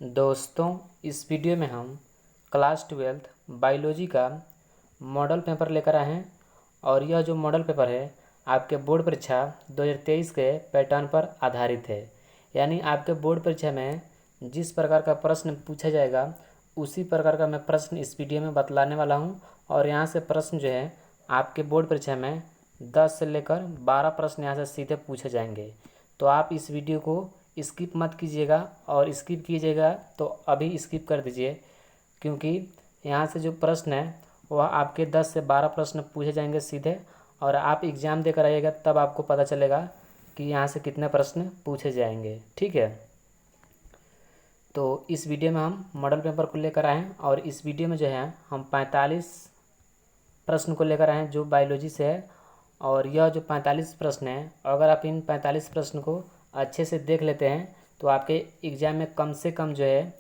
दोस्तों, इस वीडियो में हम क्लास 12th बायोलॉजी का मॉडल पेपर लेकर आए हैं और यह जो मॉडल पेपर है आपके बोर्ड परीक्षा 2023 के पैटर्न पर आधारित है। यानी आपके बोर्ड परीक्षा में जिस प्रकार का प्रश्न पूछा जाएगा उसी प्रकार का मैं प्रश्न इस वीडियो में बतलाने वाला हूं। और यहाँ से प्रश्न जो है आपके बोर्ड परीक्षा में 10 से लेकर 12 प्रश्न यहाँ से सीधे पूछे जाएंगे। तो आप इस वीडियो को स्किप मत कीजिएगा, और स्किप कीजिएगा तो अभी स्किप कर दीजिए, क्योंकि यहाँ से जो प्रश्न है वह आपके 10 से 12 प्रश्न पूछे जाएंगे सीधे, और आप एग्ज़ाम देकर आइएगा तब आपको पता चलेगा कि यहाँ से कितने प्रश्न पूछे जाएंगे। ठीक है, तो इस वीडियो में हम मॉडल पेपर को लेकर आए हैं और इस वीडियो में जो है हम 45 प्रश्न को लेकर आए हैं जो बायोलॉजी से है। और यह जो 45 प्रश्न है, अगर आप इन 45 प्रश्न को अच्छे से देख लेते हैं तो आपके एग्ज़ाम में कम से कम जो है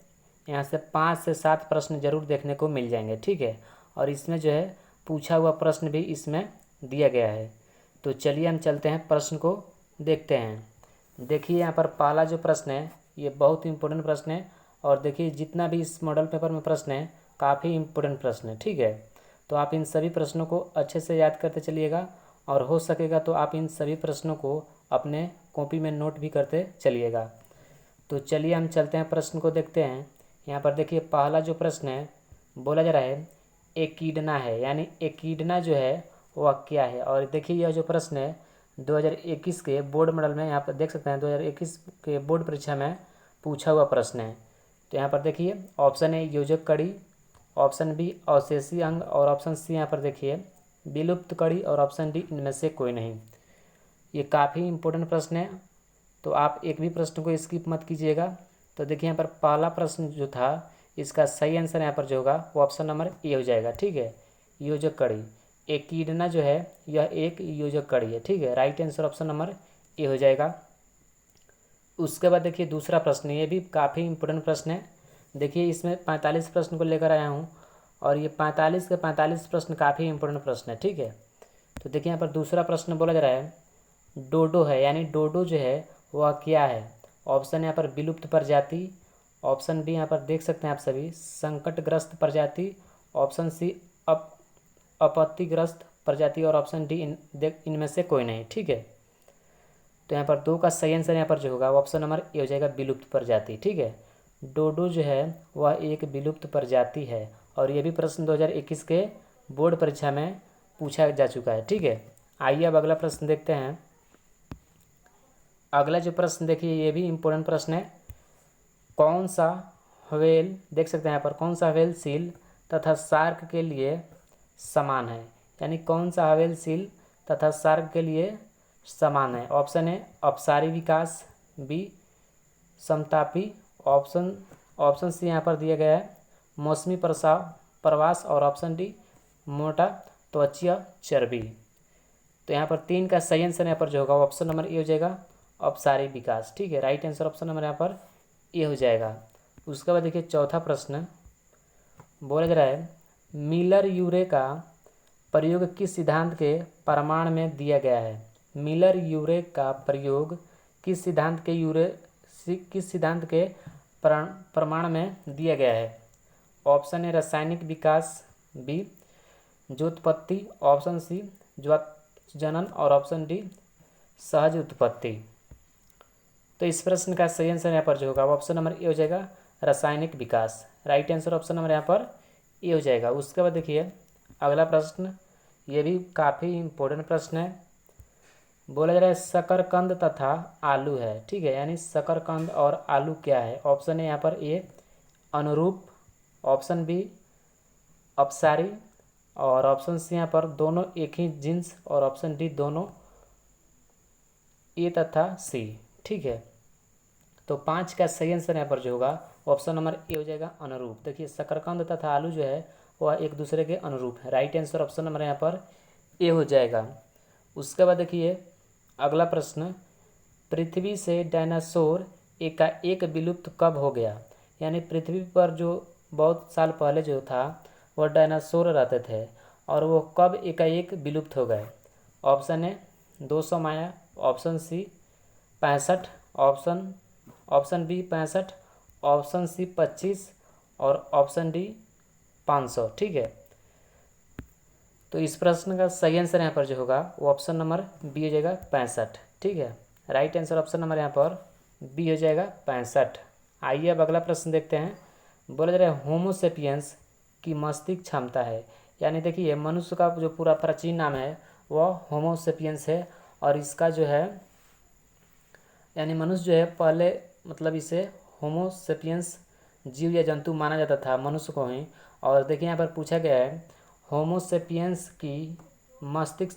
यहाँ से 5 से 7 प्रश्न ज़रूर देखने को मिल जाएंगे। ठीक है, और इसमें जो है पूछा हुआ प्रश्न भी इसमें दिया गया है। तो चलिए हम चलते हैं, प्रश्न को देखते हैं। देखिए यहाँ पर पहला जो प्रश्न है ये बहुत इम्पोर्टेंट प्रश्न है, और देखिए जितना भी इस मॉडल पेपर में प्रश्न है काफ़ी इम्पोर्टेंट प्रश्न है। ठीक है, तो आप इन सभी प्रश्नों को अच्छे से याद करते चलिएगा, और हो सकेगा तो आप इन सभी प्रश्नों को अपने कॉपी में नोट भी करते चलिएगा। तो चलिए हम चलते हैं, प्रश्न को देखते हैं। यहाँ पर देखिए पहला जो प्रश्न है बोला जा रहा है एकीडना है, यानी एकीडना जो है वह क्या है। और देखिए यह जो प्रश्न है 2021 के बोर्ड मॉडल में यहाँ पर देख सकते हैं 2021 के बोर्ड परीक्षा में पूछा हुआ प्रश्न है। तो यहाँ पर देखिए ऑप्शन ए योजक कड़ी, ऑप्शन बी अवशेषी अंग, और ऑप्शन सी यहाँ पर देखिए विलुप्त कड़ी, और ऑप्शन डी इनमें से कोई नहीं। ये काफ़ी इम्पोर्टेंट प्रश्न है, तो आप एक भी प्रश्न को स्किप मत कीजिएगा। तो देखिए यहाँ पर पहला प्रश्न जो था इसका सही आंसर यहाँ पर जो होगा वो ऑप्शन नंबर ए हो जाएगा। ठीक है, योजक कड़ी, एकीडना जो है यह एक योजक कड़ी है। ठीक है, right answer option number A हो जाएगा। उसके बाद देखिए दूसरा प्रश्न, ये भी काफ़ी इम्पोर्टेंट प्रश्न है। देखिए इसमें 45 प्रश्न को लेकर आया हूँ, और ये 45 के 45 प्रश्न काफ़ी इम्पोर्टेंट प्रश्न है। ठीक है, तो देखिए यहाँ पर दूसरा प्रश्न बोला जा रहा है डोडो है, यानी डोडो जो है वह क्या है। ऑप्शन यहाँ पर विलुप्त प्रजाति, ऑप्शन बी यहाँ पर देख सकते हैं आप सभी संकटग्रस्त प्रजाति, ऑप्शन सी आपत्तिग्रस्त प्रजाति, और ऑप्शन डी इनमें से कोई नहीं। ठीक है, तो यहाँ पर दो का सही आंसर यहाँ पर जो होगा वो ऑप्शन नंबर ए हो जाएगा, विलुप्त प्रजाति। ठीक है, डोडो जो है वह एक विलुप्त प्रजाति है, और ये भी प्रश्न 2021 के बोर्ड परीक्षा में पूछा जा चुका है। ठीक है, आइए अब अगला प्रश्न देखते हैं। अगला जो प्रश्न देखिए ये भी इम्पोर्टेंट प्रश्न है। कौन सा व्हेल, देख सकते हैं यहाँ पर कौन सा व्हेल सील तथा शार्क के लिए समान है, यानी कौन सा व्हेल सील तथा शार्क के लिए समान है। ऑप्शन है अपसारी विकास, बी समतापी, ऑप्शन सी यहाँ पर दिया गया है मौसमी प्रवास, और ऑप्शन डी मोटा त्वचीय चर्बी। तो यहाँ पर 3 का सही आंसर यहाँ पर जो होगा ऑप्शन नंबर ए हो जाएगा, अपसारी विकास। ठीक है, राइट आंसर ऑप्शन नंबर यहाँ पर ए हो जाएगा। उसके बाद देखिए चौथा प्रश्न बोला जा रहा है मिलर यूरे का प्रयोग किस सिद्धांत के प्रमाण में दिया गया है। मिलर यूरे का प्रयोग किस सिद्धांत के प्रमाण में दिया गया है। ऑप्शन ए रासायनिक विकास, बी ज्योत्पत्ति, ऑप्शन सी जनन, और ऑप्शन डी सहज उत्पत्ति। तो इस प्रश्न का सही आंसर यहाँ पर जो होगा ऑप्शन नंबर ए हो जाएगा, रासायनिक विकास। राइट आंसर ऑप्शन नंबर यहाँ पर ए हो जाएगा। उसके बाद देखिए अगला प्रश्न, ये भी काफ़ी इम्पोर्टेंट प्रश्न है। बोला जा रहा है शकरकंद तथा आलू है। ठीक है, यानी शकरकंद और आलू क्या है। ऑप्शन है यहाँ पर ए अनुरूप, ऑप्शन बी अपसारी, और ऑप्शन सी यहाँ पर दोनों एक ही जीन्स, और ऑप्शन डी दोनों ए तथा सी। ठीक है, तो 5 का सही आंसर यहाँ पर जो होगा ऑप्शन नंबर ए हो जाएगा, अनुरूप। देखिए शकरकंद तथा आलू जो है वह एक दूसरे के अनुरूप है। राइट आंसर ऑप्शन नंबर यहाँ पर ए हो जाएगा। उसके बाद देखिए अगला प्रश्न, पृथ्वी से डायनासोर एकाएक विलुप्त कब हो गया। यानी पृथ्वी पर जो बहुत साल पहले जो था वह डायनासोर रहते थे, और वो कब एकाएक विलुप्त हो गए। ऑप्शन है 200 माया, option C 65, option B 65, option C 25 और ऑप्शन डी 500। ठीक है, तो इस प्रश्न का सही आंसर यहाँ पर जो होगा वो ऑप्शन नंबर बी हो जाएगा 65। ठीक है, राइट आंसर ऑप्शन नंबर यहाँ पर बी हो जाएगा 65। आइए अब अगला प्रश्न देखते हैं। बोला जा रहा है होमोसेपियंस की मस्तिष्क क्षमता है, यानी देखिए मनुष्य का जो पूरा प्राचीन नाम है वह होमोसेपियंस है, और इसका जो है यानी मनुष्य जो है पहले मतलब इसे होमोसेपियंस जीव या जंतु माना जाता था, मनुष्य को ही। और देखिए यहाँ पर पूछा गया है होमोसेपियंस की मस्तिष्क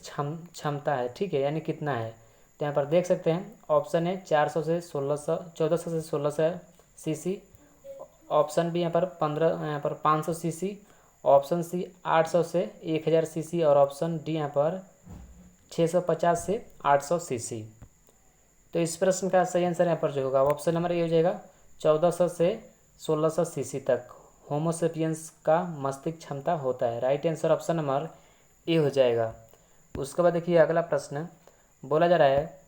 क्षमता है, ठीक है, यानी कितना है। तो यहाँ पर देख सकते हैं ऑप्शन है 400 से 1600, 1400 से 1600 सीसी, ऑप्शन बी यहाँ पर 500 सीसी, ऑप्शन सी 800 से 1000 सीसी, और ऑप्शन डी यहाँ पर 650 से 800 सीसी। तो इस प्रश्न का सही आंसर यहाँ पर जो होगा ऑप्शन नंबर ए हो जाएगा 1400 से 1600 सीसी तक होमोसेपियंस का मस्तिष्क क्षमता होता है। Right answer option number A हो जाएगा। उसके बाद देखिए अगला प्रश्न बोला जा रहा है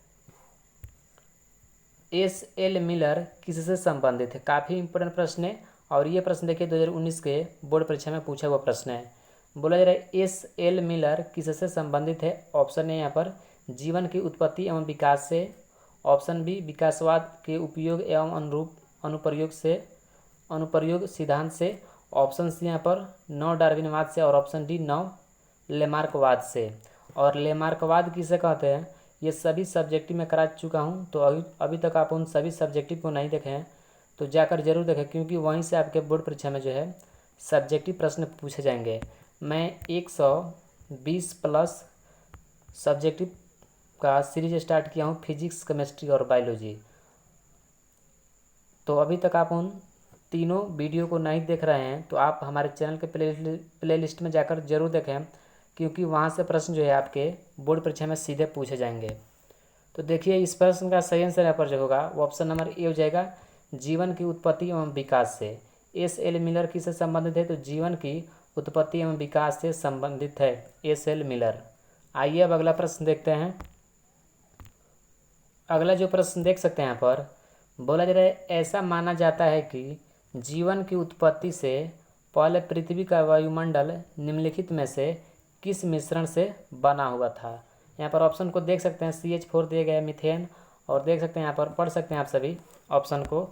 एस.एल. मिलर किससे संबंधित है। काफ़ी इंपॉर्टेंट प्रश्न है, और ये प्रश्न देखिए 2019 के बोर्ड परीक्षा में पूछा हुआ प्रश्न है। बोला जा रहा है एस.एल. मिलर किससे संबंधित है। ऑप्शन है यहाँ पर जीवन की उत्पत्ति एवं विकास से, ऑप्शन बी विकासवाद के उपयोग एवं अनुप्रयोग सिद्धांत से, ऑप्शन सी यहाँ पर नव डार्विनवाद से, और ऑप्शन डी नव लेमार्कवाद से। और लेमार्कवाद किसे कहते हैं ये सभी सब्जेक्टिव में करा चुका हूँ, तो अभी तक आप उन सभी सब्जेक्टिव को नहीं देखे हैं तो जाकर जरूर देखें, क्योंकि वहीं से आपके बोर्ड परीक्षा में जो है सब्जेक्टिव प्रश्न पूछे जाएंगे। मैं 120 प्लस सब्जेक्टिव का सीरीज स्टार्ट किया हूँ, फिजिक्स, केमिस्ट्री और बायोलॉजी। तो अभी तक आप उन तीनों वीडियो को नहीं देख रहे हैं तो आप हमारे चैनल के प्लेलिस्ट में जाकर जरूर देखें, क्योंकि वहाँ से प्रश्न जो है आपके बोर्ड परीक्षा में सीधे पूछे जाएंगे। तो देखिए इस प्रश्न का सही आंसर यहाँ पर जो होगा वो ऑप्शन नंबर ए हो जाएगा जीवन की उत्पत्ति एवं विकास से। एस.एल. मिलर किससे संबंधित है, तो जीवन की उत्पत्ति एवं विकास से संबंधित है एस.एल. मिलर। आइए अब अगला प्रश्न देखते हैं। अगला जो प्रश्न देख सकते हैं यहाँ पर बोला जा रहा है ऐसा माना जाता है कि जीवन की उत्पत्ति से पहले पृथ्वी का वायुमंडल निम्नलिखित में से किस मिश्रण से बना हुआ था। यहाँ पर ऑप्शन को देख सकते हैं CH4 दिए गए, मीथेन, और देख सकते हैं यहाँ पर पढ़ सकते हैं आप सभी ऑप्शन को।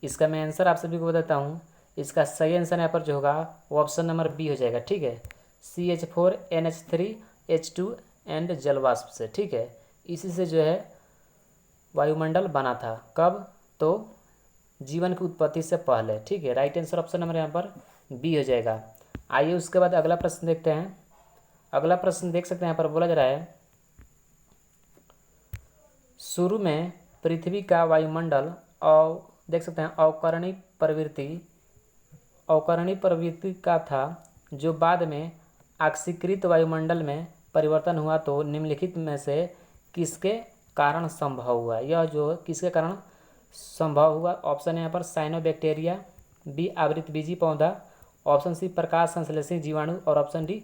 इसका मैं आंसर आप सभी को बताता हूँ। इसका सही आंसर यहाँ पर जो होगा वो ऑप्शन नंबर बी हो जाएगा। ठीक है, CH4 NH3 H2 एंड जलवाष्प से। ठीक है, इसी से जो है वायुमंडल बना था। कब, तो जीवन की उत्पत्ति से पहले। ठीक है, राइट आंसर ऑप्शन नंबर यहाँ पर बी हो जाएगा। आइए उसके बाद अगला प्रश्न देखते हैं। अगला प्रश्न देख सकते हैं यहाँ पर बोला जा रहा है शुरू में पृथ्वी का वायुमंडल और देख सकते हैं अवकरणीय प्रवृत्ति का था, जो बाद में ऑक्सीकृत वायुमंडल में परिवर्तन हुआ, तो निम्नलिखित में से किसके कारण संभव हुआ। यह जो किसके कारण संभव हुआ, ऑप्शन यहाँ पर साइनोबैक्टीरिया, बी आवृतबीजी पौधा, ऑप्शन सी प्रकाश संश्लेषी जीवाणु, और ऑप्शन डी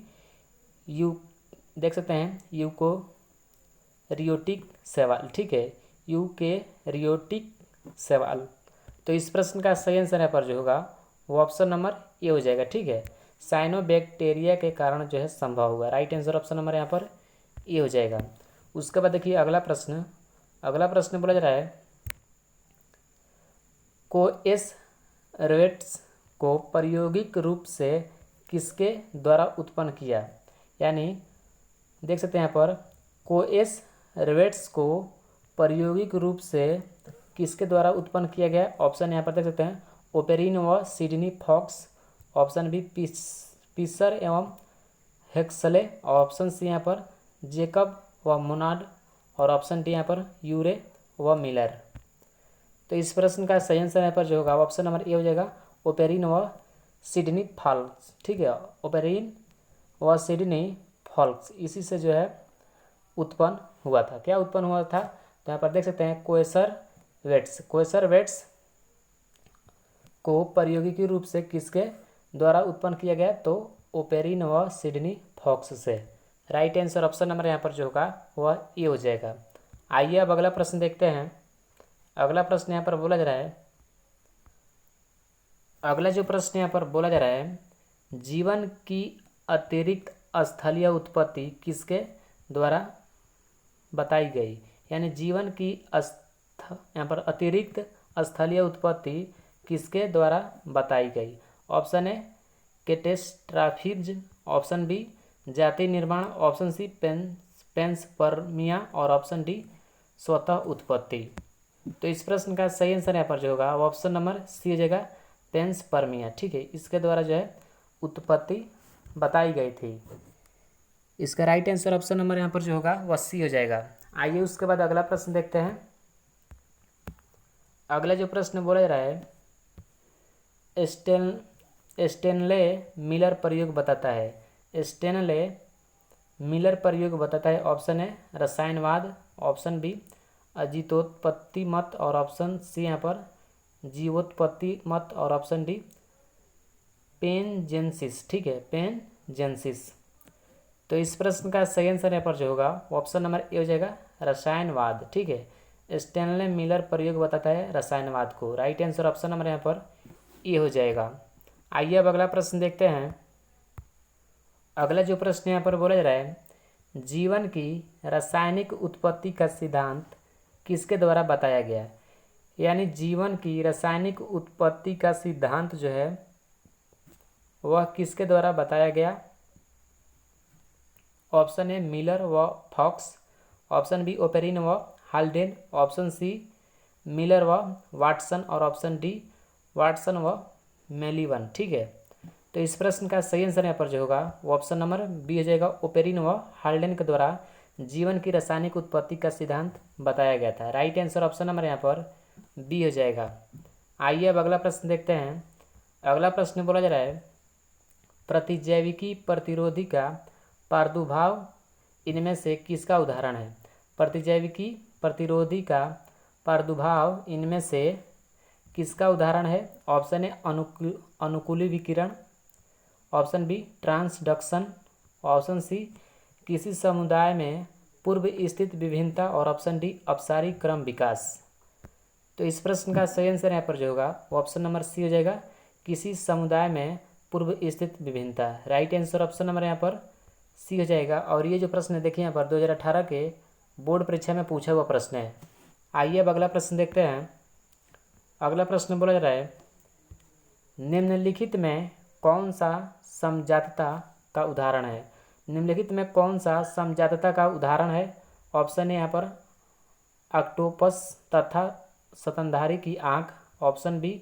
देख सकते हैं यूकेरियोटिक शैवाल। ठीक है, यूकेरियोटिक शैवाल। तो इस प्रश्न का सही आंसर यहाँ पर जो होगा वो ऑप्शन नंबर ए हो जाएगा। ठीक है, साइनोबैक्टीरिया के कारण जो है संभव हुआ। राइट आंसर ऑप्शन नंबर यहाँ पर ए हो जाएगा। उसके बाद देखिए अगला प्रश्न बोला जा रहा है कोएस रेट्स को प्रायोगिक रूप से किसके द्वारा उत्पन्न किया। यानी देख सकते हैं यहाँ पर कोएस रेट्स को प्रायोगिक रूप से किसके द्वारा उत्पन्न किया गया। ऑप्शन यहाँ पर देख सकते हैं ओपेरिन व सिडनी फॉक्स, ऑप्शन बी पिसर एवं हेक्सले, ऑप्शन सी यहाँ पर जेकब व मोनाड, और ऑप्शन डी यहाँ पर यूरे व मिलर। तो इस प्रश्न का सही आंसर यहाँ पर जो होगा ऑप्शन नंबर ए हो जाएगा ओपेरिन व सिडनी फॉक्स। ठीक है, ओपेरिन व सिडनी फॉक्स, इसी से जो है उत्पन्न हुआ था। क्या उत्पन्न हुआ था, तो यहाँ पर देख सकते हैं कोएसर वेट्स को प्रायोगिक रूप से किसके द्वारा उत्पन्न किया गया, तो ओपेरिन व सिडनी फॉक्स से। राइट आंसर ऑप्शन नंबर यहाँ पर जो होगा वह ए हो जाएगा। आइए अब अगला प्रश्न देखते हैं। अगला प्रश्न यहाँ पर बोला जा रहा है अगला जो प्रश्न यहाँ पर बोला जा रहा है, जीवन की अतिरिक्त स्थलीय उत्पत्ति किसके द्वारा बताई गई। यानी जीवन की यहाँ पर अतिरिक्त स्थलीय उत्पत्ति किसके द्वारा बताई गई। ऑप्शन ए कैटेस्ट्रॉफिज्म, ऑप्शन बी जाति निर्माण, ऑप्शन सी पेंसपर्मिया और ऑप्शन डी स्वतः उत्पत्ति। तो इस प्रश्न का सही आंसर यहाँ पर जो होगा ऑप्शन नंबर सी हो जाएगा, पेंसपर्मिया। ठीक है, इसके द्वारा जो है उत्पत्ति बताई गई थी। इसका राइट आंसर ऑप्शन नंबर यहाँ पर जो होगा वह सी हो जाएगा। आइए उसके बाद अगला प्रश्न देखते हैं। अगला जो प्रश्न बोला जा रहा है, स्टेनले मिलर प्रयोग बताता है। स्टेनले मिलर प्रयोग बताता है। ऑप्शन ए रसायनवाद, ऑप्शन बी अजीतोत्पत्ति मत और ऑप्शन सी यहाँ पर जीवोत्पत्ति मत और ऑप्शन डी पेनजेंसिस। ठीक है, पेनजेंसिस। तो इस प्रश्न का सही आंसर यहाँ पर जो होगा ऑप्शन नंबर ए हो जाएगा, रसायनवाद। ठीक है, स्टेनले मिलर प्रयोग बताता है रसायनवाद को। राइट आंसर ऑप्शन नंबर यहाँ पर ए हो जाएगा। आइए अब अगला प्रश्न देखते हैं। अगला जो प्रश्न यहाँ पर बोला जा रहा है, जीवन की रासायनिक उत्पत्ति का सिद्धांत किसके द्वारा बताया गया। यानी जीवन की रासायनिक उत्पत्ति का सिद्धांत जो है वह किसके द्वारा बताया गया। ऑप्शन ए मिलर व फॉक्स, ऑप्शन बी ओपेरिन व हाल्डेन, ऑप्शन सी मिलर व वाटसन और ऑप्शन डी वाटसन व मेलिवन। ठीक है, तो इस प्रश्न का सही आंसर यहाँ पर जो होगा वो ऑप्शन नंबर बी हो जाएगा, ओपेरिन व हाल्डेन के द्वारा जीवन की रासायनिक उत्पत्ति का सिद्धांत बताया गया था। राइट आंसर ऑप्शन नंबर यहाँ पर बी हो जाएगा। आइए अब अगला प्रश्न देखते हैं। अगला प्रश्न बोला जा रहा है, प्रतिजैविकी प्रतिरोधी का प्रादुर्भाव इनमें से किसका उदाहरण है। प्रतिजैविकी प्रतिरोधी का प्रादुर्भाव इनमें से किसका उदाहरण है। ऑप्शन ए अनुकूली विकिरण, option B transduction, option C किसी समुदाय में पूर्व स्थित विभिन्नता और ऑप्शन डी अपसारी क्रम विकास। तो इस प्रश्न का सही आंसर यहाँ पर जो होगा वो ऑप्शन नंबर सी हो जाएगा, किसी समुदाय में पूर्व स्थित विभिन्नता। राइट आंसर ऑप्शन नंबर यहाँ पर सी हो जाएगा। और ये जो प्रश्न है देखिए यहाँ पर 2018 के बोर्ड परीक्षा में पूछा हुआ प्रश्न है। आइए अब अगला प्रश्न देखते हैं। अगला प्रश्न बोला जा रहा है, निम्नलिखित में कौन सा समजातता का उदाहरण है। निम्नलिखित में कौन सा समजातता का उदाहरण है। ऑप्शन ए यहाँ पर ऑक्टोपस तथा स्तनधारी की आँख, ऑप्शन बी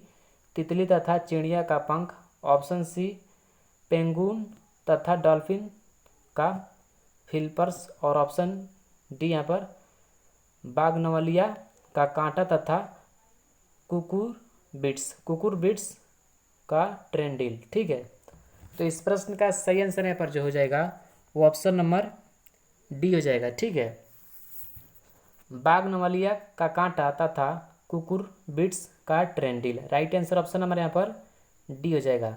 तितली तथा चिड़िया का पंख, ऑप्शन सी पेंगुइन तथा डॉल्फिन का फिलपर्स और ऑप्शन डी यहाँ पर बागनवलिया का कांटा तथा कुकुरबिट्स का ट्रेंडिल। ठीक है, तो इस प्रश्न का सही आंसर यहाँ पर जो हो जाएगा वो ऑप्शन नंबर डी हो जाएगा। ठीक है, बागनवलिया का कांटा तथा कुकुरबिट्स का ट्रेंडिल। राइट आंसर ऑप्शन नंबर यहाँ पर डी हो जाएगा।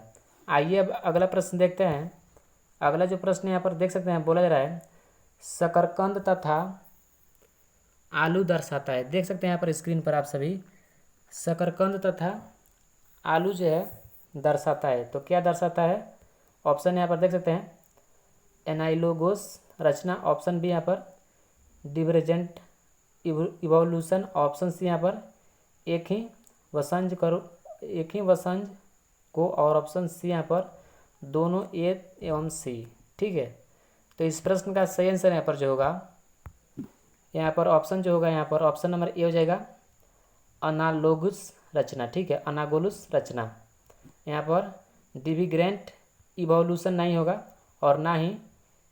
आइए अब अगला प्रश्न देखते हैं। अगला जो प्रश्न यहाँ पर देख सकते हैं बोला जा रहा है, शकरकंद तथा आलू दर्शाता है। देख सकते हैं यहाँ पर स्क्रीन पर आप सभी, शकरकंद तथा आलू जो है दर्शाता है। तो क्या दर्शाता है। ऑप्शन यहाँ पर देख सकते हैं एनाइलोगोस रचना, ऑप्शन बी यहाँ पर डिवरजेंट इवोल्यूशन, ऑप्शन सी यहाँ पर एक ही वंशज को और ऑप्शन सी यहाँ पर दोनों ए एवं सी। ठीक है, तो इस प्रश्न का सही आंसर यहाँ पर जो होगा यहाँ पर ऑप्शन जो होगा यहाँ पर ऑप्शन नंबर ए हो जाएगा, अनालोगस रचना। ठीक है, अनागोलुस रचना। यहाँ पर डिविग्रेंट इवोल्यूशन नहीं होगा और ना ही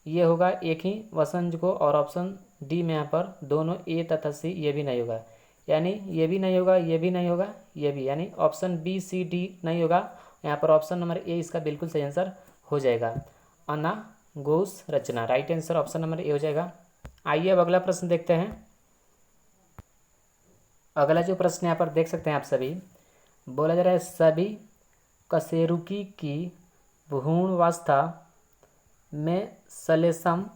ये होगा एक ही वंशज को, और ऑप्शन डी में यहाँ पर दोनों ए तथा सी ये भी नहीं होगा। यानी ये भी नहीं होगा, ये भी नहीं होगा, ये भी, यानी ऑप्शन बी सी डी नहीं होगा। यहाँ पर ऑप्शन नंबर ए इसका बिल्कुल सही आंसर हो जाएगा, अनागोस रचना। Right answer option number A हो जाएगा। आइए अब अगला प्रश्न देखते हैं। अगला जो प्रश्न यहाँ पर देख सकते हैं आप सभी, बोला जा रहा है सभी कशेरुकी की भ्रूणावस्था में श्लेष्म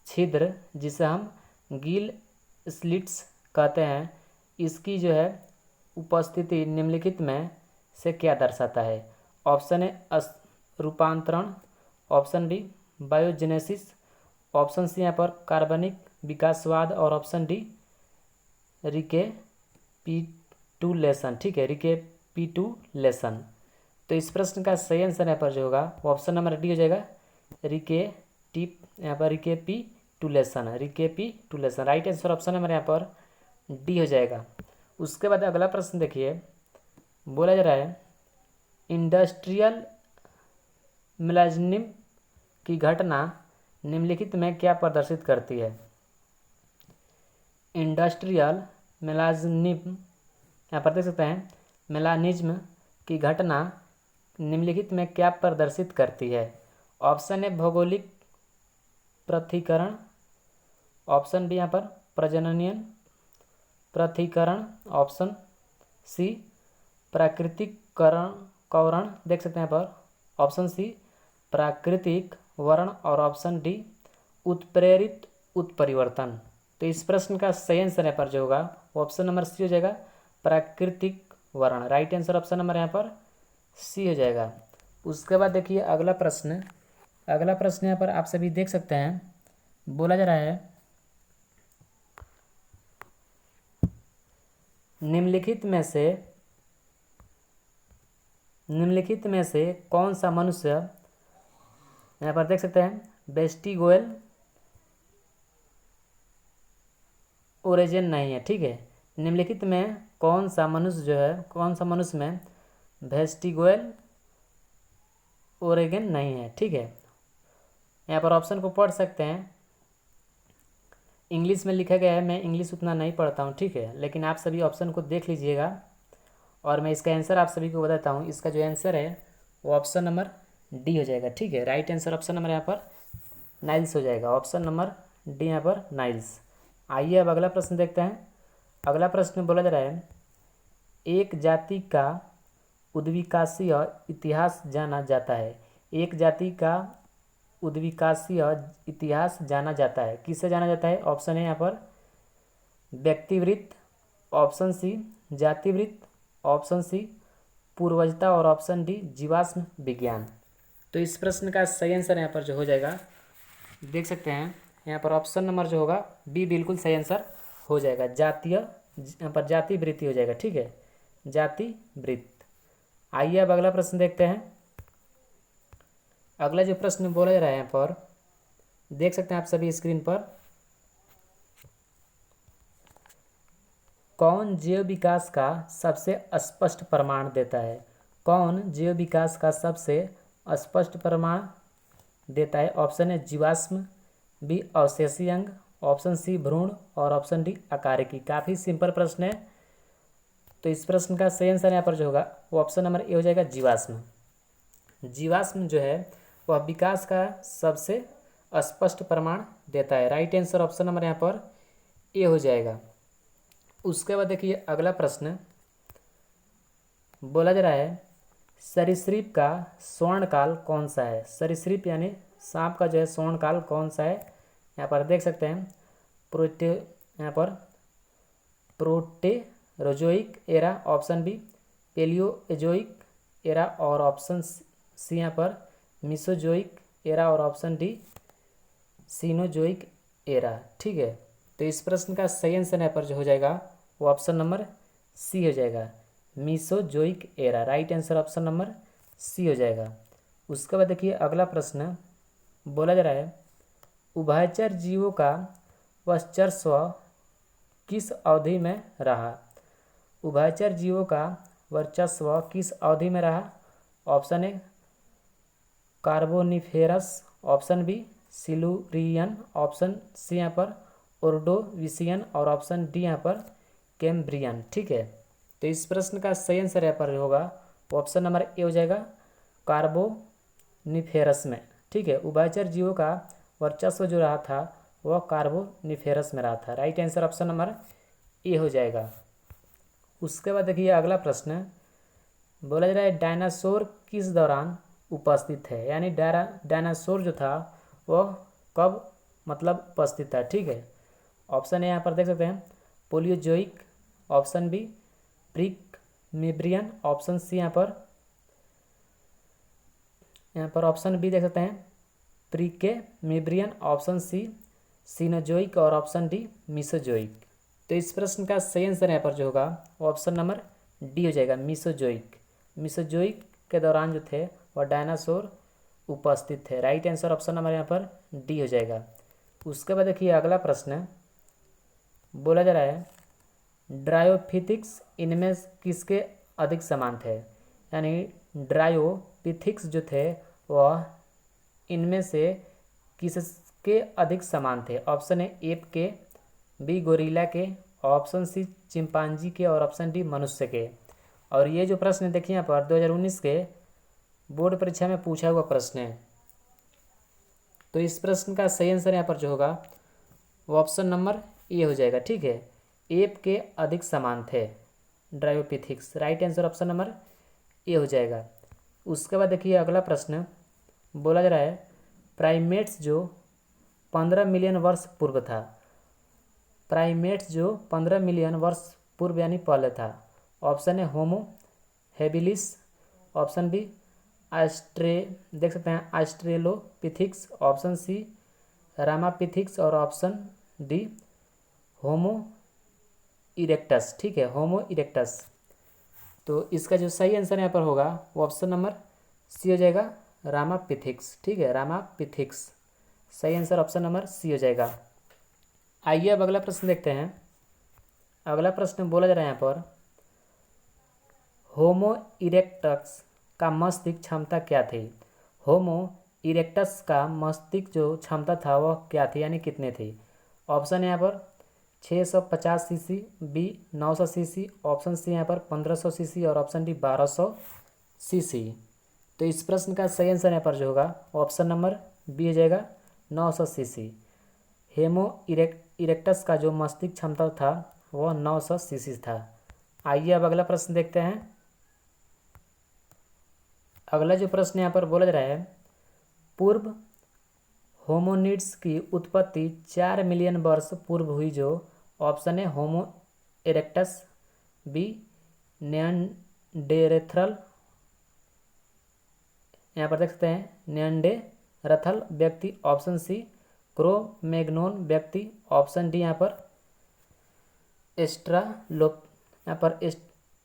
छिद्र जिसे हम गिल स्लिट्स कहते हैं, इसकी जो है उपस्थिति निम्नलिखित में से क्या दर्शाता है? ऑप्शन ए रूपांतरण, option B biogenesis, option C यहाँ पर कार्बनिक विकासवाद और ऑप्शन डी रिकेपिटुलेशन। ठीक है, रिकेपिटुलेशन। तो इस प्रश्न का सही आंसर यहाँ पर जो होगा वो ऑप्शन नंबर डी हो जाएगा, यहाँ पर रिकेपिटुलेशन। राइट आंसर ऑप्शन नंबर यहाँ पर डी हो जाएगा। उसके बाद अगला प्रश्न देखिए, बोला जा रहा है इंडस्ट्रियल मिलाजिज्म की घटना निम्नलिखित में क्या प्रदर्शित करती है? इंडस्ट्रियल मेलानिज्म, यहाँ पर देख सकते हैं, मेलानिज्म की घटना निम्नलिखित में क्या प्रदर्शित करती है? ऑप्शन ए भौगोलिक पृथक्करण, ऑप्शन बी यहाँ पर प्रजनन पृथक्करण, ऑप्शन सी प्राकृतिक कवरण, देख सकते हैं यहाँ पर, ऑप्शन सी प्राकृतिक वर्ण और ऑप्शन डी उत्प्रेरित उत्परिवर्तन। तो इस प्रश्न का सही आंसर यहाँ पर जो होगा वो ऑप्शन नंबर सी हो जाएगा, प्राकृतिक वर्ण। राइट आंसर ऑप्शन नंबर यहाँ पर सी हो जाएगा। उसके बाद देखिए अगला प्रश्न यहाँ पर आप सभी देख सकते हैं, बोला जा रहा है निम्नलिखित में से कौन सा मनुष्य, यहाँ पर देख सकते हैं, वेस्टिगोयल ओरिजिन नहीं है। ठीक है, निम्नलिखित में कौन सा मनुष्य में वेस्टिगोयल ओरिजिन नहीं है? ठीक है, यहाँ पर ऑप्शन को पढ़ सकते हैं, इंग्लिश में लिखा गया है, मैं इंग्लिश उतना नहीं पढ़ता हूँ। ठीक है, लेकिन आप सभी ऑप्शन को देख लीजिएगा और मैं इसका आंसर आप सभी को बताता हूँ। इसका जो आंसर है वो ऑप्शन नंबर डी हो जाएगा। ठीक है, राइट आंसर ऑप्शन नंबर यहाँ पर नाइल्स हो जाएगा, ऑप्शन नंबर डी यहाँ पर नाइल्स। आइए अब अगला प्रश्न देखते हैं। अगला प्रश्न बोला जा रहा है एक जाति का उद्विकासीय इतिहास जाना जाता है। एक जाति का उद्विकासीय इतिहास जाना जाता है, किससे जाना जाता है? ऑप्शन है यहाँ पर व्यक्तिवृत्त, ऑप्शन सी जातिवृत्त, ऑप्शन सी पूर्वजता और ऑप्शन डी जीवाश्म विज्ञान। तो इस प्रश्न का सही आंसर यहाँ पर जो हो जाएगा, देख सकते हैं यहाँ पर ऑप्शन नंबर जो होगा बी बिल्कुल सही आंसर हो जाएगा, यहाँ पर जाति वृत्ति हो जाएगा। ठीक है, जाति वृत्त। आइए अब अगला प्रश्न देखते हैं। अगला जो प्रश्न बोला जा रहा है यहाँ पर देख सकते हैं आप सभी स्क्रीन पर, कौन जैव विकास का सबसे स्पष्ट प्रमाण देता है? कौन जैव विकास का सबसे स्पष्ट प्रमाण देता है? ऑप्शन है जीवाश्म, बी अवशेषी अंग, ऑप्शन सी भ्रूण और ऑप्शन डी आकारिकी। काफ़ी सिंपल प्रश्न है, तो इस प्रश्न का सही आंसर यहाँ पर जो होगा वो ऑप्शन नंबर ए हो जाएगा, जीवाश्म। जीवाश्म जो है वह विकास का सबसे स्पष्ट प्रमाण देता है। राइट आंसर ऑप्शन नंबर यहाँ पर ए हो जाएगा। उसके बाद देखिए अगला प्रश्न बोला जा रहा है सरीसृप का स्वर्णकाल कौन सा है? सरीसृप यानी सांप का जो है स्वर्णकाल कौन सा है? यहाँ पर देख सकते हैं Proterozoic era, option B Paleozoic era और ऑप्शन सी यहाँ पर मिसोजोइक एरा और ऑप्शन डी सीनोजोइक एरा। ठीक है, तो इस प्रश्न का सही आंसर यहाँ पर जो हो जाएगा वो ऑप्शन नंबर सी हो जाएगा, Mesozoic era. Right answer option number C हो जाएगा। उसके बाद देखिए अगला प्रश्न बोला जा रहा है उभयचर जीवों का वर्चस्व किस अवधि में रहा? उभयचर जीवों का वर्चस्व किस अवधि में रहा? Option A Carboniferous, option B Silurian, option C यहाँ पर ओर्डोविशियन और ऑप्शन डी यहाँ पर कैम्ब्रियन। ठीक है, तो इस प्रश्न का सही आंसर यहाँ पर होगा ऑप्शन नंबर ए हो जाएगा, कार्बोनिफेरस में। ठीक है, उभयचर जीवों का वर्चस्व जो रहा था वह कार्बोनिफेरस में रहा था। Right answer option number A हो जाएगा। उसके बाद देखिए अगला प्रश्न बोला जा रहा है डायनासोर किस दौरान उपस्थित है? यानी डायनासोर जो था वह कब उपस्थित था? ठीक है, ऑप्शन ए यहाँ पर देख सकते हैं Paleozoic, option B Precambrian, option C यहाँ पर ऑप्शन बी देख सकते हैं Precambrian, option C Cenozoic और ऑप्शन डी मीसोजोइक। तो इस प्रश्न का सही आंसर यहाँ पर जो होगा वो ऑप्शन नंबर डी हो जाएगा, मीसोजोइक। मीसोजोइक के दौरान जो थे वह डायनासोर उपस्थित थे। राइट आंसर ऑप्शन नंबर यहाँ पर डी हो जाएगा। उसके बाद देखिए अगला प्रश्न बोला जा रहा है ड्रायोपिथिक्स इनमें किसके अधिक समान थे, यानी ड्रायोपिथिक्स जो थे वह इनमें से किसके अधिक समान थे। ऑप्शन ए एप के, बी गोरिल्ला के, ऑप्शन सी चिंपांजी के और ऑप्शन डी मनुष्य के। और ये जो प्रश्न देखिए यहाँ पर 2019 के बोर्ड परीक्षा में पूछा हुआ प्रश्न है। तो इस प्रश्न का सही आंसर यहाँ पर जो होगा वो ऑप्शन नंबर ए हो जाएगा। ठीक है, एप के अधिक समान थे Dryopithecus. Right answer option number A हो जाएगा। उसके बाद देखिए अगला प्रश्न बोला जा रहा है प्राइमेट्स जो 15 मिलियन वर्ष पूर्व था। प्राइमेट्स जो 15 मिलियन वर्ष पूर्व यानी पहले था। Option A Homo habilis, option B देख सकते हैं ऑस्ट्रेलोपिथिक्स, ऑप्शन सी रामापिथिक्स और ऑप्शन डी होमो इरेक्टस। ठीक है, होमो इरेक्टस। तो इसका जो सही आंसर यहाँ पर होगा वो ऑप्शन नंबर सी हो जाएगा, रामापिथिक्स। ठीक है, रामापिथिक्स सही आंसर ऑप्शन नंबर सी हो जाएगा। आइए अब अगला प्रश्न देखते हैं। अगला प्रश्न बोला जा रहा है यहाँ पर होमो इरेक्टस का मस्तिष्क क्षमता क्या थी। होमो इरेक्टस का मस्तिष्क जो क्षमता था वह क्या थी, यानी कितने थी। ऑप्शन यहाँ पर 650 cc, B 900 cc, option C यहाँ पर 1500 सीसी और ऑप्शन डी 1200 सीसी। तो इस प्रश्न का सही आंसर यहाँ पर जो होगा ऑप्शन नंबर बी हो जाएगा, 900 सीसी। हेमो इरेक्टस का जो मस्तिष्क क्षमता था वह 900 सीसी था। आइए अब अगला प्रश्न देखते हैं। अगला जो प्रश्न यहाँ पर बोला जा रहा है पूर्व होमोनिड्स की उत्पत्ति 4 मिलियन वर्ष पूर्व हुई। जो ऑप्शन है होमो इरेक्टस, बी निएंडेरथल, यहाँ पर देख सकते हैं निएंडेरथल व्यक्ति, ऑप्शन सी क्रो-मैग्नोन व्यक्ति, ऑप्शन डी यहाँ पर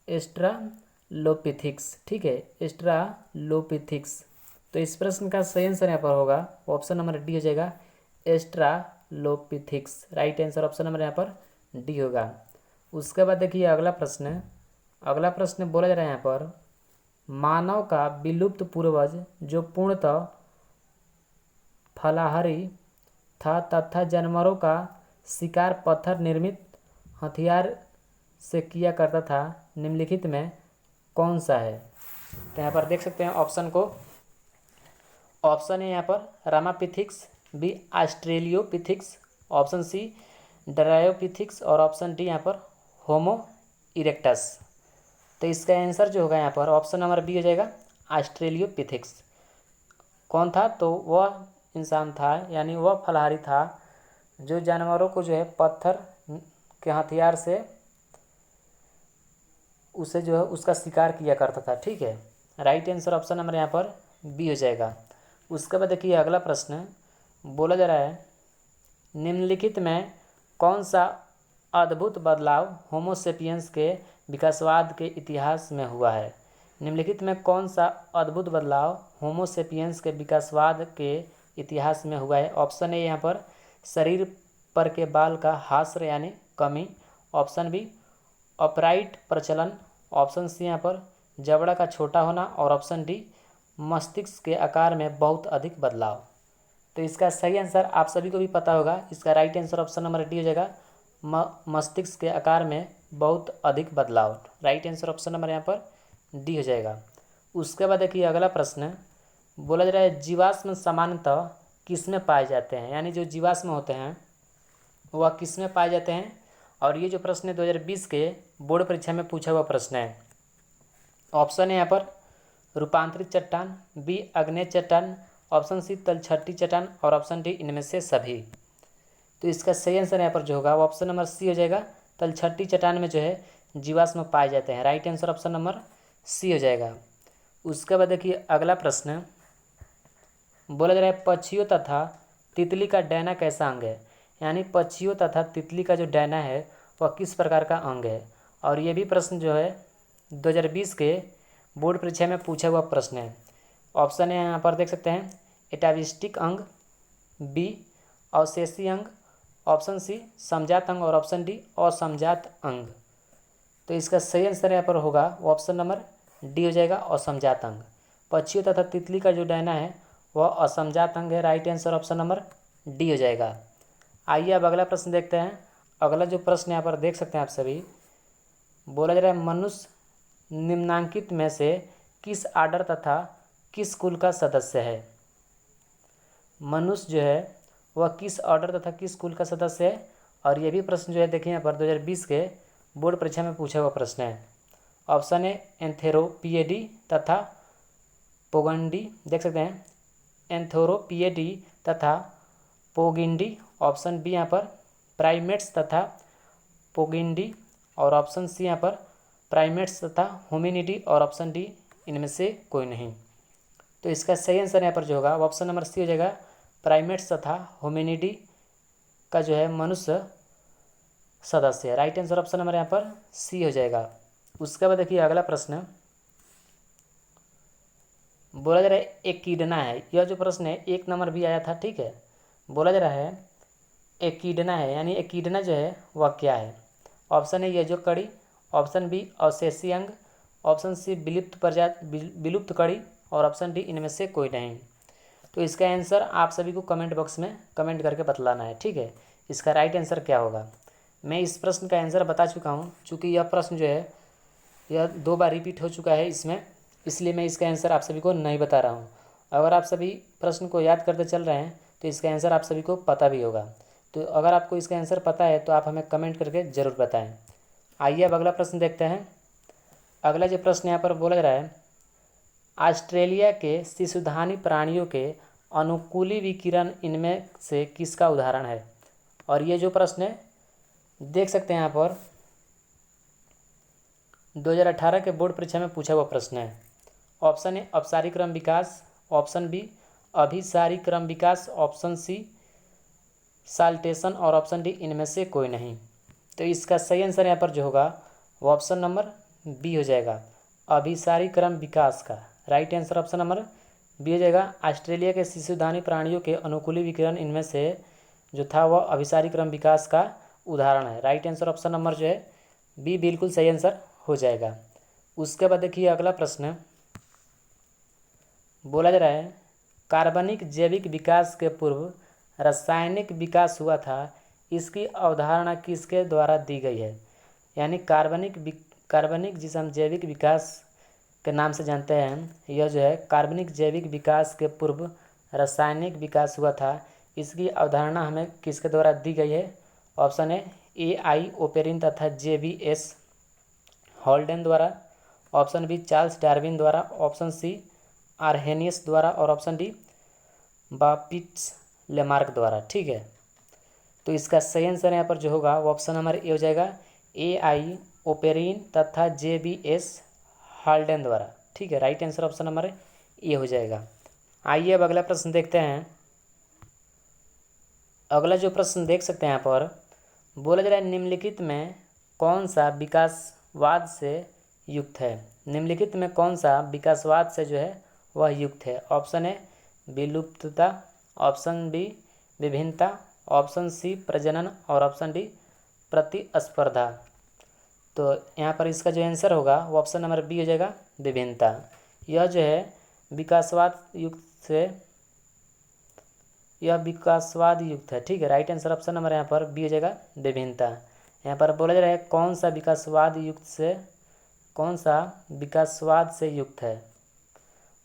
एस्ट्रालोपिथिक्स। ठीक है, एस्ट्रालोपिथिक्स। तो इस प्रश्न का सही आंसर यहाँ पर होगा ऑप्शन नंबर डी हो जाएगा, एस्ट्रालोपिथिक्स। राइट आंसर ऑप्शन नंबर यहाँ पर डी होगा। उसके बाद देखिए अगला प्रश्न बोला जा रहा है यहाँ पर मानव का विलुप्त पूर्वज जो पूर्णतः फलाहारी था तथा जानवरों का शिकार पत्थर निर्मित हथियार से किया करता था, निम्नलिखित में कौन सा है। तो यहाँ पर देख सकते हैं ऑप्शन को। ऑप्शन है यहाँ पर रामापिथिक्स, बी ऑस्ट्रेलियोपिथिक्स, ऑप्शन सी ड्रायोपिथिक्स और ऑप्शन डी यहाँ पर होमो इरेक्टस। तो इसका आंसर जो होगा यहाँ पर ऑप्शन नंबर बी हो जाएगा, ऑस्ट्रेलियोपिथिक्स। कौन था, तो वह इंसान था यानी वह फलाहारी था जो जानवरों को जो है पत्थर के हथियार से उसे जो है उसका शिकार किया करता था। ठीक है, राइट आंसर ऑप्शन नंबर यहाँ पर बी हो जाएगा। उसके बाद देखिए अगला प्रश्न बोला जा रहा है निम्नलिखित में कौन सा अद्भुत बदलाव होमोसेपियंस के विकासवाद के इतिहास में हुआ है। निम्नलिखित में कौन सा अद्भुत बदलाव होमोसेपियंस के विकासवाद के इतिहास में हुआ है। ऑप्शन ए यहाँ पर शरीर पर के बाल का हास्र यानी कमी, ऑप्शन बी अपराइट प्रचलन, ऑप्शन सी यहाँ पर जबड़ा का छोटा होना और ऑप्शन डी मस्तिष्क के आकार में बहुत अधिक बदलाव। तो इसका सही आंसर आप सभी को भी पता होगा, इसका right answer option number D हो जाएगा, मस्तिष्क के आकार में बहुत अधिक बदलाव। राइट आंसर ऑप्शन नंबर यहाँ पर डी हो जाएगा। उसके बाद देखिए अगला प्रश्न बोला जा रहा है जीवाश्म सामान्यतः किस में पाए जाते हैं, यानी जो जीवाश्म होते हैं वह किस में पाए जाते हैं। और ये जो प्रश्न है 2020 के बोर्ड परीक्षा में पूछा हुआ प्रश्न है। ऑप्शन है यहाँ पर रूपांतरित चट्टान, बी आग्नेय चट्टान, ऑप्शन सी तलछटी चट्टान और ऑप्शन डी इनमें से सभी। तो इसका सही आंसर यहाँ पर जो होगा वो ऑप्शन नंबर सी हो जाएगा, तलछटी चट्टान में जो है जीवाश्म पाए जाते हैं। Right answer option number C हो जाएगा। उसके बाद देखिए अगला प्रश्न बोला जा रहा है पक्षियों तथा तितली का डैना कैसा अंग है। यानी पक्षियों तथा तितली का जो डैना है वह किस प्रकार का अंग है। और ये भी प्रश्न जो है 2020 के बोर्ड परीक्षा में पूछा हुआ प्रश्न है। ऑप्शन है यहाँ पर देख सकते हैं एटाविस्टिक अंग, बी अवशेषी अंग, ऑप्शन सी समजात अंग और ऑप्शन डी असमजात अंग। तो इसका सही आंसर यहाँ पर होगा वो ऑप्शन नंबर डी हो जाएगा असमजात अंग। पक्षियों तथा तितली का जो डैना है वह असमजात अंग है। Right answer option number D हो जाएगा। आइए अब अगला प्रश्न देखते हैं। अगला जो प्रश्न यहाँ पर देख सकते हैं आप सभी, बोला जा रहा है मनुष्य निम्नांकित में से किस आर्डर तथा किस कुल का सदस्य है। मनुष्य जो है वह किस ऑर्डर तथा किस कुल का सदस्य है। और यह भी प्रश्न जो है देखिए यहाँ पर 2020 के बोर्ड परीक्षा में पूछा हुआ प्रश्न है। ऑप्शन है एंथेरोपिएडी तथा पोगंडी, देख सकते हैं एंथेरोपिएडी तथा पोगिंडी। ऑप्शन बी यहाँ पर प्राइमेट्स तथा पोगिंडी और ऑप्शन सी यहाँ पर प्राइमेट्स तथा होमिनिडी और ऑप्शन डी इनमें से कोई नहीं। तो इसका सही आंसर यहाँ पर जो होगा ऑप्शन नंबर सी हो जाएगा प्राइमेट्स तथा होमिनिडी का जो है मनुष्य सदस्य है। राइट आंसर ऑप्शन नंबर यहाँ पर सी हो जाएगा। उसके बाद देखिए अगला प्रश्न बोला जा रहा है एकीडना है। यह जो प्रश्न है 1 नंबर भी आया था, ठीक है। बोला जा रहा है एकीडना है, यानी एकीडना जो है वह क्या है। ऑप्शन है यजोकड़ी, ऑप्शन बी अवशेषी अंग, ऑप्शन सी विलुप्त कड़ी और ऑप्शन डी इनमें से कोई नहीं। तो इसका आंसर आप सभी को कमेंट बॉक्स में कमेंट करके बतलाना है, ठीक है। इसका राइट आंसर क्या होगा। मैं इस प्रश्न का आंसर बता चुका हूँ, चूँकि यह प्रश्न जो है यह 2 बार रिपीट हो चुका है इसमें, इसलिए मैं इसका आंसर आप सभी को नहीं बता रहा हूँ। अगर आप सभी प्रश्न को याद करते चल रहे हैं तो इसका आंसर आप सभी को पता भी होगा। तो अगर आपको इसका आंसर पता है तो आप हमें कमेंट करके ज़रूर बताएं। आइए अब अगला प्रश्न देखते हैं। अगला जो प्रश्न यहाँ पर बोला जा रहा है ऑस्ट्रेलिया के शिशुधानी प्राणियों के अनुकूली विकिरण इनमें से किसका उदाहरण है। और ये जो प्रश्न है देख सकते हैं यहाँ पर 2018 के बोर्ड परीक्षा में पूछा हुआ प्रश्न है। ऑप्शन ए अपसारी क्रम विकास, ऑप्शन बी अभिसारी क्रम विकास, ऑप्शन सी साल्टेशन और ऑप्शन डी इनमें से कोई नहीं। तो इसका सही आंसर यहाँ पर जो होगा वो ऑप्शन नंबर बी हो जाएगा अभिसारी क्रम विकास का। Right answer option number B हो जाएगा। ऑस्ट्रेलिया के शिशुधानी प्राणियों के अनुकूली विकिरण इनमें से जो था वह अभिसारी क्रम विकास का उदाहरण है। राइट आंसर ऑप्शन नंबर जो है बी बिल्कुल सही आंसर हो जाएगा। उसके बाद देखिए अगला प्रश्न बोला जा रहा है कार्बनिक जैविक विकास के पूर्व रासायनिक विकास हुआ था, इसकी अवधारणा किसके द्वारा दी गई है। यानी कार्बनिक जिसे हम जैविक विकास के नाम से जानते हैं, यह जो है कार्बनिक जैविक विकास के पूर्व रासायनिक विकास हुआ था, इसकी अवधारणा हमें किसके द्वारा दी गई है। ऑप्शन है AI ओपेरिन तथा JBS हॉल्डेन द्वारा, ऑप्शन बी चार्ल्स डार्विन द्वारा, ऑप्शन सी आर्हेनियस द्वारा और ऑप्शन डी बापिट्स लेमार्क द्वारा, ठीक है। तो इसका सही आंसर यहाँ पर जो होगा वो ऑप्शन नंबर ए हो जाएगा AI ओपेरिन तथा JBS हॉल्डेन द्वारा, ठीक है। Right answer option number A हो जाएगा। आइए अब अगला प्रश्न देखते हैं। अगला जो प्रश्न देख सकते हैं यहाँ पर बोला जा रहा है निम्नलिखित में कौन सा विकासवाद से युक्त है। निम्नलिखित में कौन सा विकासवाद से जो है वह युक्त है। ऑप्शन ए विलुप्तता, ऑप्शन बी विभिन्नता, ऑप्शन सी प्रजनन और ऑप्शन डी प्रतिस्पर्धा। तो यहाँ पर इसका जो आंसर होगा वो ऑप्शन नंबर बी हो जाएगा विभिन्नता। यह जो है विकासवाद युक्त है, ठीक है। राइट आंसर ऑप्शन नंबर यहाँ पर बी हो जाएगा विभिन्नता। यहाँ पर बोला जा रहा है कौन सा विकासवाद से युक्त है।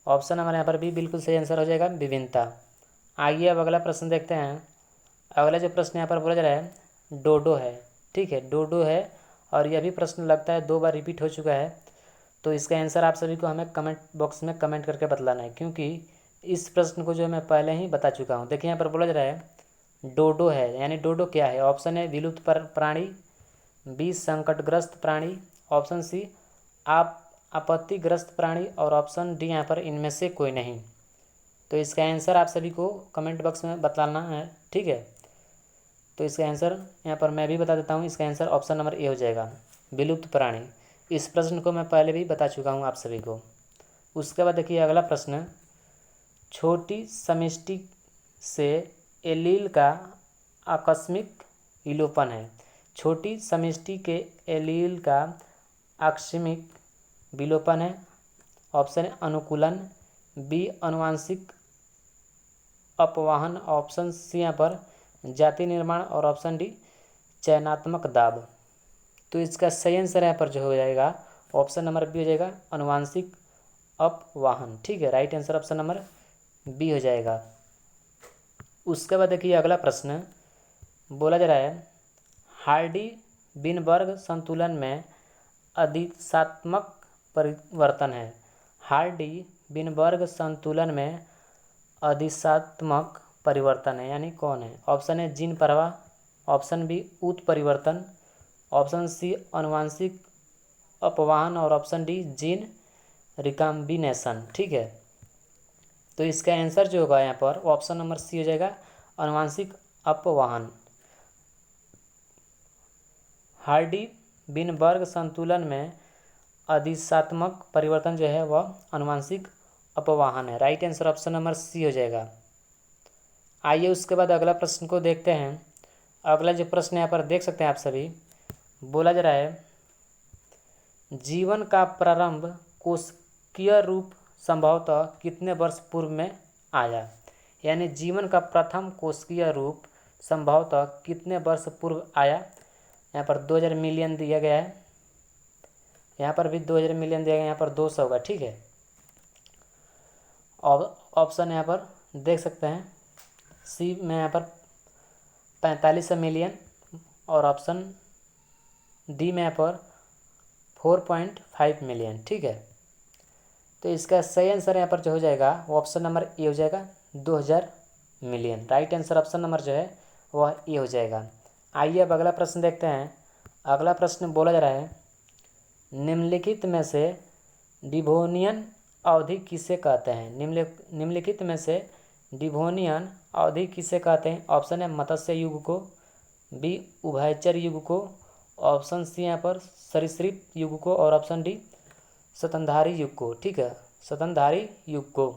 ऑप्शन नंबर यहाँ पर बी बिल्कुल सही आंसर हो जाएगा विभिन्नता। आइए अब अगला प्रश्न देखते हैं। अगला जो प्रश्न यहाँ पर बोला जा रहा है डोडो है, ठीक है। डोडो है और यह भी प्रश्न लगता है 2 बार रिपीट हो चुका है। तो इसका आंसर आप सभी को हमें कमेंट बॉक्स में कमेंट करके बतलाना है, क्योंकि इस प्रश्न को जो मैं पहले ही बता चुका हूँ। देखिए यहाँ पर बोला जा रहा है डोडो है, यानी डोडो क्या है। ऑप्शन है विलुप्त प्राणी, बी संकटग्रस्त प्राणी, ऑप्शन सी आप आपत्तिग्रस्त प्राणी और ऑप्शन डी यहाँ पर इनमें से कोई नहीं। तो इसका आंसर आप सभी को कमेंट बॉक्स में बताना है, ठीक है। तो इसका आंसर यहाँ पर मैं भी बता देता हूँ, इसका आंसर ऑप्शन नंबर ए हो जाएगा, विलुप्त प्राणी। इस प्रश्न को मैं पहले भी बता चुका हूँ आप सभी को। उसके बाद देखिए अगला प्रश्न, छोटी समष्टि से एलील का आकस्मिक विलोपन है। छोटी समष्टि के एलील का आकस्मिक विलोपन है। ऑप्शन ए अनुकूलन, बी अनुवांशिक अपवाहन, ऑप्शन सी यहाँ पर जाति निर्माण और ऑप्शन डी चयनात्मक दाब। तो इसका सही आंसर यहाँ पर जो हो जाएगा ऑप्शन नंबर बी हो जाएगा, अनुवांशिक अपवाहन, ठीक है। Right answer option number B हो जाएगा। उसके बाद देखिए अगला प्रश्न बोला जा रहा है, हार्डी बिनबर्ग संतुलन में अधिशात्मक परिवर्तन है। हार्डी बिनबर्ग संतुलन में अधिशात्मक परिवर्तन है यानी कौन है? ऑप्शन ए जीन प्रवाह, ऑप्शन बी उत्परिवर्तन, ऑप्शन सी अनुवांशिक अपवाहन और ऑप्शन डी जीन रिकॉम्बिनेशन, ठीक है। तो इसका आंसर जो होगा यहाँ पर ऑप्शन नंबर सी हो जाएगा, अनुवांशिक अपवाहन। हार्डी बिनबर्ग संतुलन में अधिशात्मक परिवर्तन जो है वह अनुवांशिक अपवाहन है। Right answer option number C हो जाएगा। आइए उसके बाद अगला प्रश्न को देखते हैं। अगला जो प्रश्न यहाँ पर देख सकते हैं आप सभी, बोला जा रहा है, जीवन का प्रारंभ कोशिकीय रूप संभवतः कितने वर्ष पूर्व में आया? यानी जीवन का प्रथम कोशिकीय रूप संभवतः कितने वर्ष पूर्व आया? यहाँ पर 2000 मिलियन दिया गया है, यहाँ पर भी 2000 मिलियन दिया गया है, यहाँ पर 200 होगा, ठीक है। और ऑप्शन यहाँ पर देख सकते हैं, सी में यहाँ पर 4500 मिलियन और ऑप्शन डी में यहाँ पर 4.5 मिलियन, ठीक है। तो इसका सही आंसर यहाँ पर जो हो जाएगा वो ऑप्शन नंबर ए हो जाएगा, 2000 million. Right answer option number जो है वह ए हो जाएगा। आइए अब अगला प्रश्न देखते हैं। अगला प्रश्न बोला जा रहा है, निम्नलिखित में से डिवोनियन अवधि किसे कहते हैं? निम्नलिखित में से डिवोनियन अवधि किसे कहते हैं? ऑप्शन है मत्स्य युग को, बी उभयचर युग को, ऑप्शन सी यहाँ पर सरीसृप युग को और ऑप्शन डी स्तनधारी युग को, ठीक है, स्तनधारी युग को।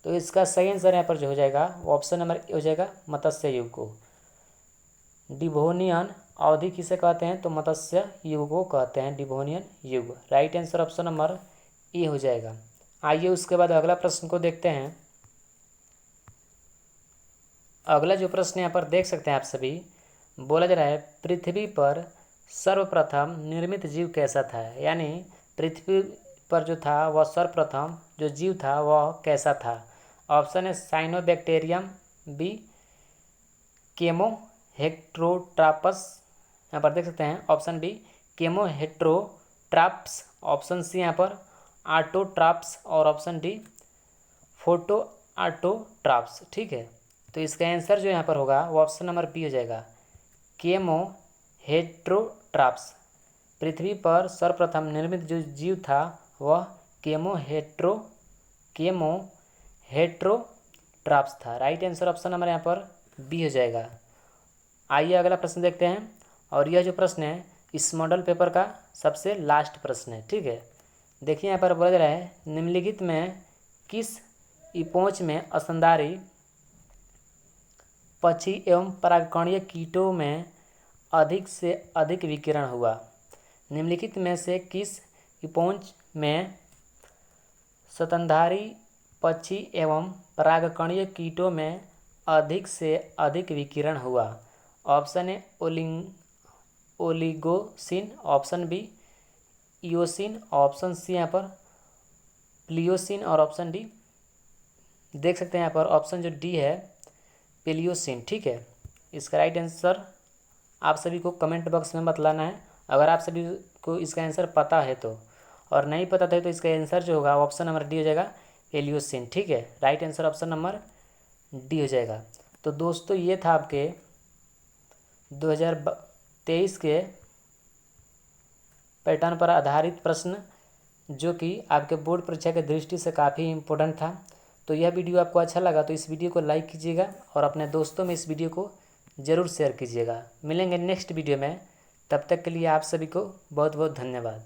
तो इसका सही आंसर यहाँ पर जो हो जाएगा वो ऑप्शन नंबर ए हो जाएगा, मत्स्य युग को। डिवोनियन अवधि किसे कहते हैं? तो मत्स्य युग को कहते हैं डिवोनियन युग। Right answer option number A हो जाएगा। आइए उसके बाद अगला प्रश्न को देखते हैं। अगला जो प्रश्न यहाँ पर देख सकते हैं आप सभी, बोला जा रहा है, पृथ्वी पर सर्वप्रथम निर्मित जीव कैसा था? यानी पृथ्वी पर जो था वह सर्वप्रथम जो जीव था वह कैसा था? ऑप्शन है साइनोबैक्टीरियम, बी केमो हेट्रोट्रापस, यहाँ पर देख सकते हैं option B chemoheterotrophs, option C यहाँ पर आटोट्राप्स और ऑप्शन डी फोटो आटोट्राप्स, ठीक है। तो इसका आंसर जो यहाँ पर होगा वो ऑप्शन नंबर बी हो जाएगा, केमो हेट्रोट्राप्स। पृथ्वी पर सर्वप्रथम निर्मित जो जीव था वह केमो हेट्रोट्राप्स था। राइट आंसर ऑप्शन नंबर यहाँ पर बी हो जाएगा। आइए अगला प्रश्न देखते हैं, और यह जो प्रश्न है इस मॉडल पेपर का सबसे लास्ट प्रश्न है, ठीक है। देखिए यहाँ पर बोला जा रहा है, निम्नलिखित में किस इपोच में स्तनधारी पक्षी एवं परागकणीय कीटों में अधिक से अधिक विकिरण हुआ? निम्नलिखित में से किस इपोच में स्तनधारी पक्षी एवं परागकणीय कीटों में अधिक से अधिक विकिरण हुआ? Option A Oligocene, option B Eocene, option C यहाँ पर प्लियोसिन और ऑप्शन डी देख सकते हैं यहाँ पर ऑप्शन जो डी है पेलियोसिन, ठीक है। इसका राइट आंसर आप सभी को कमेंट बॉक्स में बतलाना है, अगर आप सभी को इसका आंसर पता है तो, और नहीं पता था तो इसका आंसर जो होगा ऑप्शन नंबर डी हो जाएगा, पेलियोसिन, ठीक है। Right answer option number D हो जाएगा। तो दोस्तों ये था आपके 2023 के पैटर्न पर आधारित प्रश्न, जो कि आपके बोर्ड परीक्षा की दृष्टि से काफ़ी इम्पोर्टेंट था। तो यह वीडियो आपको अच्छा लगा तो इस वीडियो को लाइक कीजिएगा और अपने दोस्तों में इस वीडियो को ज़रूर शेयर कीजिएगा। मिलेंगे नेक्स्ट वीडियो में, तब तक के लिए आप सभी को बहुत बहुत धन्यवाद।